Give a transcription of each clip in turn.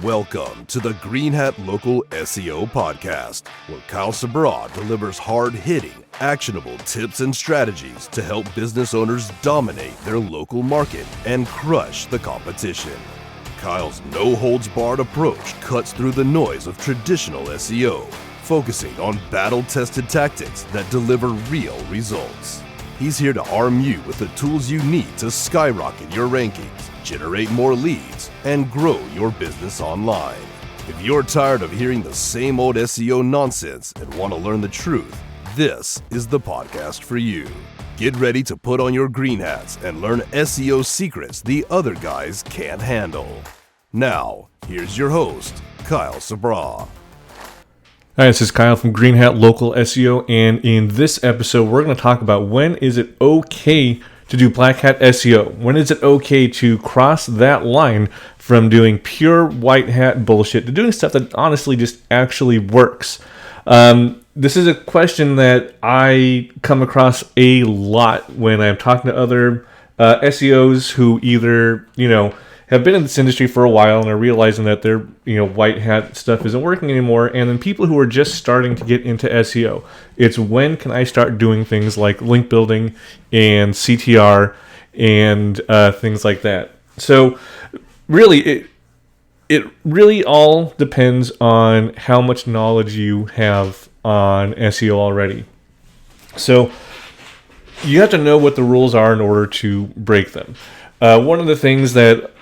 Welcome to the Green Hat Local SEO Podcast, where Kyle Sabra delivers hard-hitting, actionable tips and strategies to help business owners dominate their local market and crush the competition. Kyle's no-holds-barred approach cuts through the noise of traditional SEO, focusing on battle-tested tactics that deliver real results. He's here to arm you with the tools you need to skyrocket your rankings, generate more leads, and grow your business online. If you're tired of hearing the same old SEO nonsense and want to learn the truth, this is the podcast for you. Get ready to put on your green hats and learn SEO secrets the other guys can't handle. Now, here's your host, Kyle Sabra. Hi, this is Kyle from Green Hat Local SEO, and in this episode, we're going to talk about when is it okay to do black hat SEO? When is it okay to cross that line from doing pure white hat bullshit to doing stuff that honestly just actually works? This is a question that I come across a lot when I'm talking to other SEOs who either, have been in this industry for a while and are realizing that their, white hat stuff isn't working anymore. And then people who are just starting to get into SEO. It's when can I start doing things like link building and CTR and things like that. So really, it really all depends on how much knowledge you have on SEO already. So you have to know what the rules are in order to break them. One of the things that,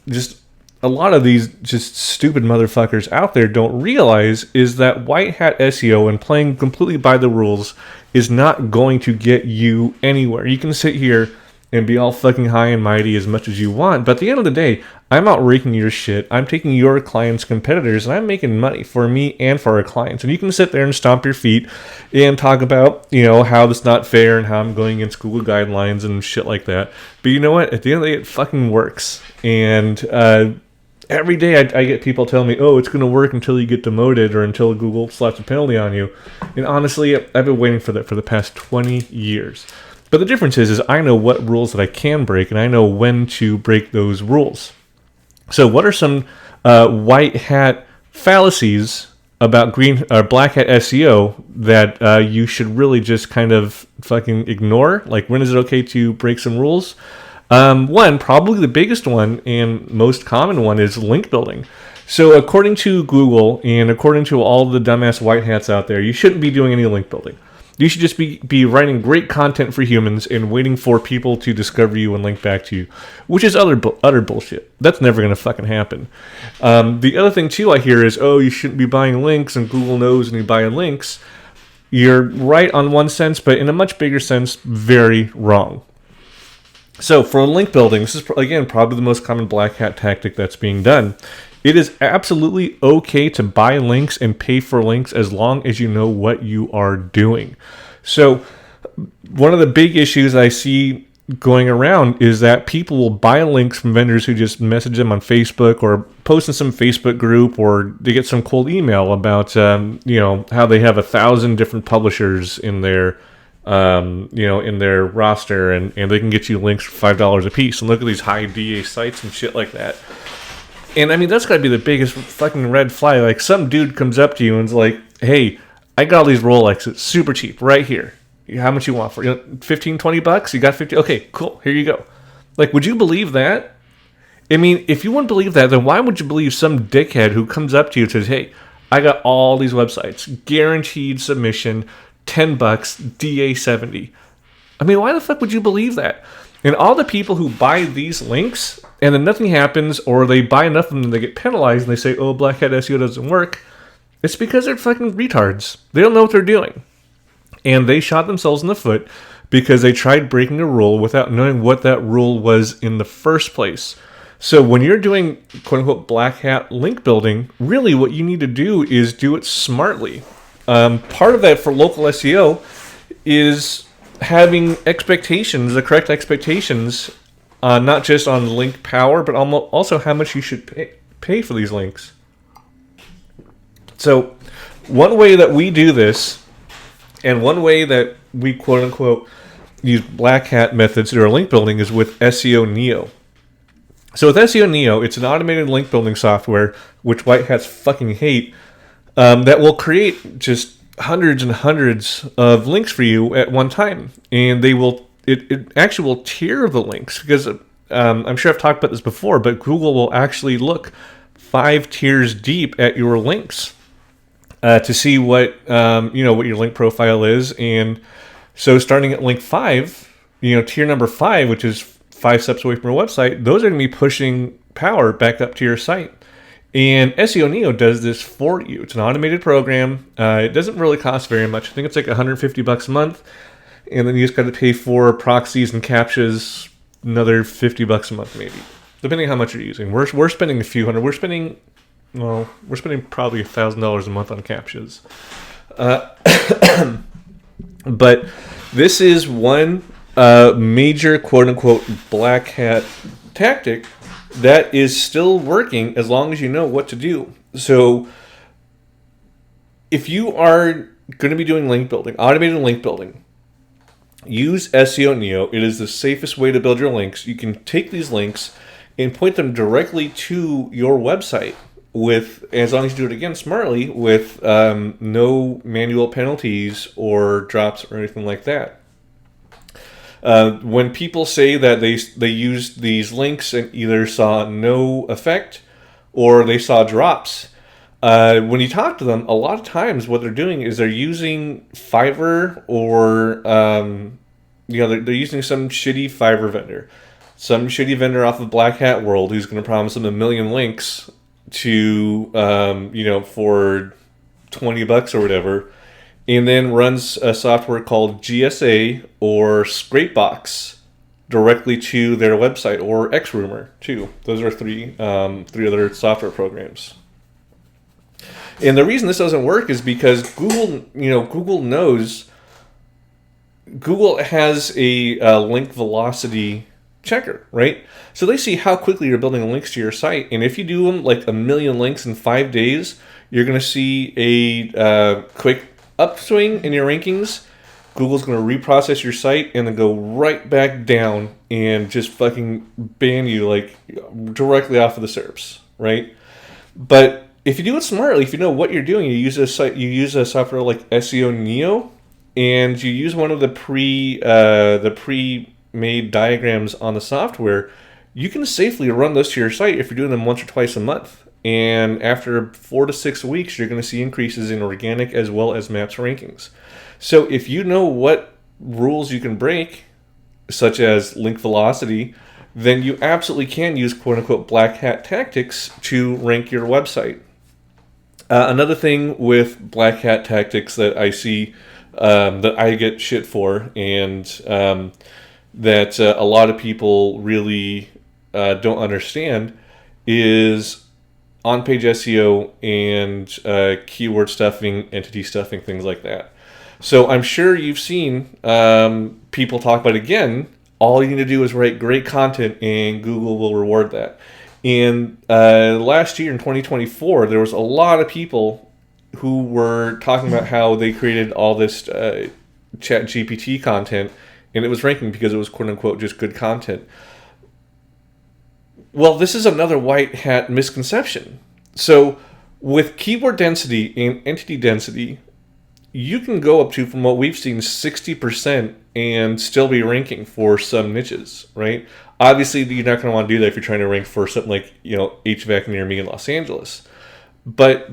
just a lot of these just stupid motherfuckers out there don't realize is that white hat SEO and playing completely by the rules is not going to get you anywhere. You can sit here and be all fucking high and mighty as much as you want, but at the end of the day, I'm out raking your shit. I'm taking your clients' competitors, and I'm making money for me and for our clients. And you can sit there and stomp your feet and talk about, how that's not fair and how I'm going against Google guidelines and shit like that. But you know what? At the end of the day, it fucking works. And every day I get people telling me, oh, it's going to work until you get demoted or until Google slaps a penalty on you. And honestly, I've been waiting for that for the past 20 years. But the difference is I know what rules that I can break, and I know when to break those rules. So what are some white hat fallacies about black hat SEO that you should really just kind of fucking ignore? Like, when is it okay to break some rules? One, probably the biggest one and most common one, is link building. So according to Google and according to all the dumbass white hats out there, you shouldn't be doing any link building. You should just be writing great content for humans and waiting for people to discover you and link back to you, which is utter bullshit. That's never going to fucking happen. The other thing, too, I hear is, oh, you shouldn't be buying links, and Google knows when you buy links. You're right on one sense, but in a much bigger sense, very wrong. So for link building, this is, again, probably the most common black hat tactic that's being done. It is absolutely okay to buy links and pay for links as long as you know what you are doing. So one of the big issues I see going around is that people will buy links from vendors who just message them on Facebook or post in some Facebook group, or they get some cold email about, how they have 1,000 different publishers in their in their roster, and they can get you links for $5 a piece. And look at these high DA sites and shit like that. And I mean, that's got to be the biggest fucking red flag. Like, some dude comes up to you and is like, hey, I got all these Rolexes, super cheap, right here. How much you want for it? 15, 20 bucks? You got 50? Okay, cool, here you go. Like, would you believe that? I mean, if you wouldn't believe that, then why would you believe some dickhead who comes up to you and says, hey, I got all these websites, guaranteed submission, 10 bucks, DA 70. I mean, why the fuck would you believe that? And all the people who buy these links and then nothing happens, or they buy enough of them and they get penalized and they say, oh, black hat SEO doesn't work, it's because they're fucking retards. They don't know what they're doing. And they shot themselves in the foot because they tried breaking a rule without knowing what that rule was in the first place. So when you're doing quote-unquote black hat link building, really what you need to do is do it smartly. Part of that for local SEO is having expectations, the correct expectations, not just on link power, but also how much you should pay for these links. So one way that we do this, and one way that we quote-unquote use black hat methods or link building, is with SEO Neo. So with SEO Neo, it's an automated link building software, which white hats fucking hate, that will create just hundreds and hundreds of links for you at one time. And it actually will tier the links, because I'm sure I've talked about this before, but Google will actually look 5 tiers deep at your links to see what what your link profile is. And so starting at link 5, tier number 5, which is 5 steps away from your website, those are going to be pushing power back up to your site. And SEO Neo does this for you. It's an automated program. It doesn't really cost very much. I think it's like $150 a month. And then you just got to pay for proxies and captchas, another $50 a month maybe, depending on how much you're using. We're spending a few hundred. We're spending probably $1,000 a month on captchas. But this is one major quote-unquote black hat tactic that is still working as long as you know what to do. So if you are going to be doing link building, automated link building, use SEO Neo. It is the safest way to build your links. You can take these links and point them directly to your website, as long as you do it again smartly, with no manual penalties or drops or anything like that. When people say that they used these links and either saw no effect or they saw drops, when you talk to them, a lot of times what they're doing is they're using Fiverr, or they're using some shitty Fiverr vendor, some shitty vendor off of Black Hat World who's going to promise them 1 million links to for $20 or whatever, and then runs a software called GSA or Scrapebox directly to their website, or XRumor too. Those are three other software programs. And the reason this doesn't work is because Google knows. Google has a link velocity checker, right? So they see how quickly you're building links to your site, and if you do them like 1 million links in 5 days, you're going to see a quick upswing in your rankings. Google's going to reprocess your site and then go right back down and just fucking ban you like directly off of the SERPs, right? But if you do it smartly, if you know what you're doing, you use a software like SEO Neo, and you use one of the pre-made diagrams on the software, you can safely run those to your site if you're doing them once or twice a month. And after 4 to 6 weeks, you're going to see increases in organic as well as maps rankings. So if you know what rules you can break, such as link velocity, then you absolutely can use quote-unquote black hat tactics to rank your website. Another thing with black hat tactics that I see that I get shit for, and that a lot of people really don't understand, is on-page SEO and keyword stuffing, entity stuffing, things like that. So I'm sure you've seen people talk about it. Again, all you need to do is write great content and Google will reward that. And last year in 2024, there was a lot of people who were talking about how they created all this chat GPT content, and it was ranking because it was quote-unquote just good content. Well, this is another white hat misconception. So with keyword density and entity density, you can go up to, from what we've seen, 60% and still be ranking for some niches, right? Obviously, you're not going to want to do that if you're trying to rank for something like, HVAC near me in Los Angeles. But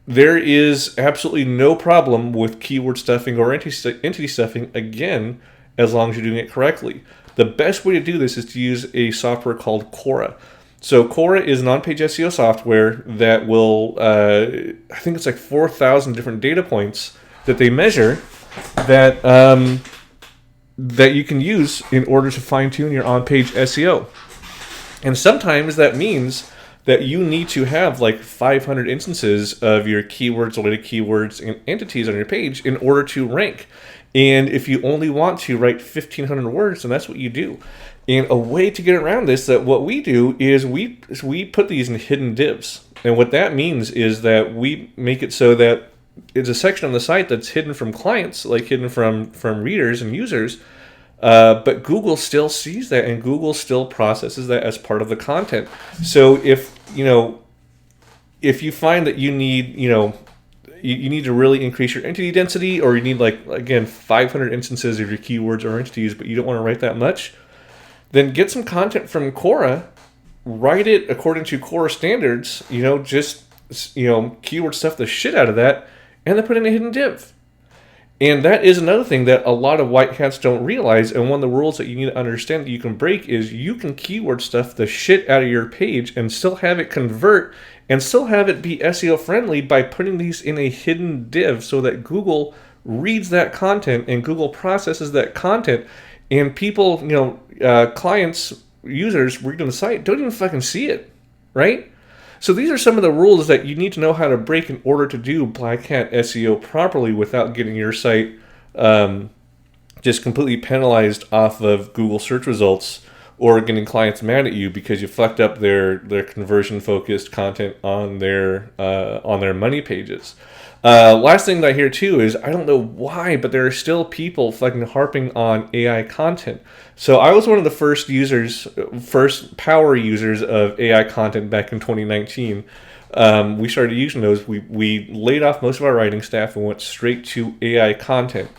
there is absolutely no problem with keyword stuffing or entity stuffing, again, as long as you're doing it correctly. The best way to do this is to use a software called Quora. So Quora is an on-page SEO software that will, I think it's like 4,000 different data points that they measure that you can use in order to fine-tune your on-page SEO. And sometimes that means that you need to have like 500 instances of your keywords, related keywords, and entities on your page in order to rank. And if you only want to write 1,500 words, then that's what you do. And a way to get around this, that what we do is we put these in hidden divs. And what that means is that we make it so that it's a section on the site that's hidden from clients, like hidden from readers and users, But Google still sees that, and Google still processes that as part of the content. So if you find that you need, you need to really increase your entity density, or you need, like, again, 500 instances of your keywords or entities, but you don't want to write that much, then get some content from Quora, write it according to Quora standards, keyword stuff the shit out of that, and then put in a hidden div. And that is another thing that a lot of white hats don't realize, and one of the rules that you need to understand that you can break is you can keyword stuff the shit out of your page and still have it convert and still have it be SEO friendly by putting these in a hidden div so that Google reads that content and Google processes that content, and people, clients, users reading the site don't even fucking see it, right? So these are some of the rules that you need to know how to break in order to do Black Hat SEO properly without getting your site just completely penalized off of Google search results, or getting clients mad at you because you fucked up their conversion focused content on their money pages. Last thing that I hear too is, I don't know why, but there are still people fucking harping on AI content. So I was one of the first power users of AI content back in 2019. We started using those. We laid off most of our writing staff and went straight to AI content.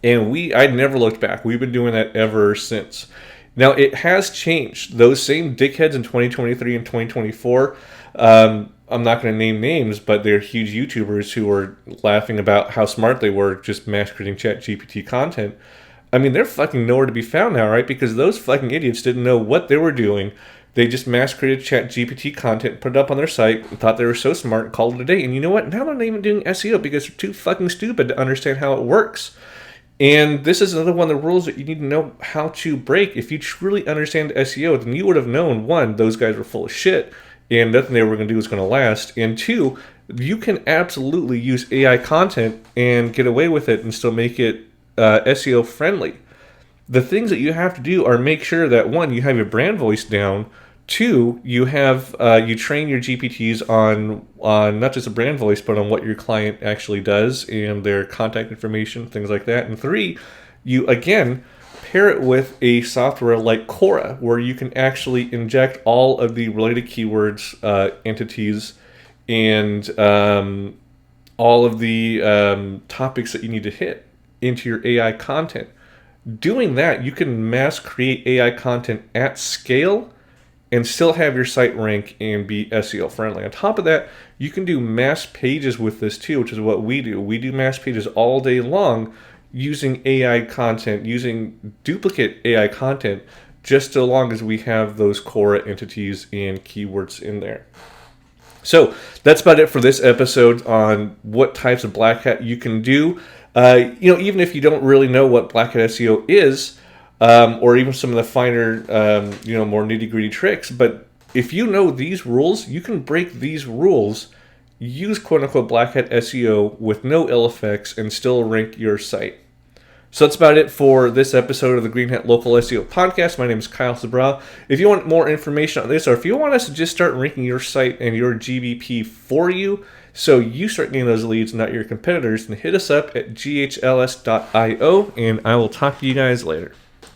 And I'd never looked back. We've been doing that ever since. Now, it has changed. Those same dickheads in 2023 and 2024, I'm not going to name names, but they're huge YouTubers who were laughing about how smart they were just mass creating ChatGPT content. I mean, they're fucking nowhere to be found now, right? Because those fucking idiots didn't know what they were doing. They just mass created ChatGPT content, put it up on their site, and thought they were so smart, and called it a day. And you know what? Now they're not even doing SEO because they're too fucking stupid to understand how it works. And this is another one of the rules that you need to know how to break. If you truly understand SEO, then you would have known, one, those guys were full of shit, and nothing they were going to do was going to last. And two, you can absolutely use AI content and get away with it and still make it SEO friendly. The things that you have to do are make sure that, one, you have your brand voice down. Two, you have you train your GPTs on not just a brand voice, but on what your client actually does and their contact information, things like that. And three, you again pair it with a software like Quora, where you can actually inject all of the related keywords, entities, and all of the topics that you need to hit into your AI content. Doing that, you can mass create AI content at scale and still have your site rank and be SEO friendly. On top of that, you can do mass pages with this too, which is what we do. We do mass pages all day long using AI content, using duplicate AI content, just so long as we have those Quora entities and keywords in there. So that's about it for this episode on what types of Black Hat you can do. Even if you don't really know what Black Hat SEO is, or even some of the finer, more nitty-gritty tricks. But if you know these rules, you can break these rules, use quote-unquote Black Hat SEO with no ill effects, and still rank your site. So that's about it for this episode of the Green Hat Local SEO Podcast. My name is Kyle Sabra. If you want more information on this, or if you want us to just start ranking your site and your GBP for you, so you start getting those leads, not your competitors, then hit us up at ghls.io, and I will talk to you guys later.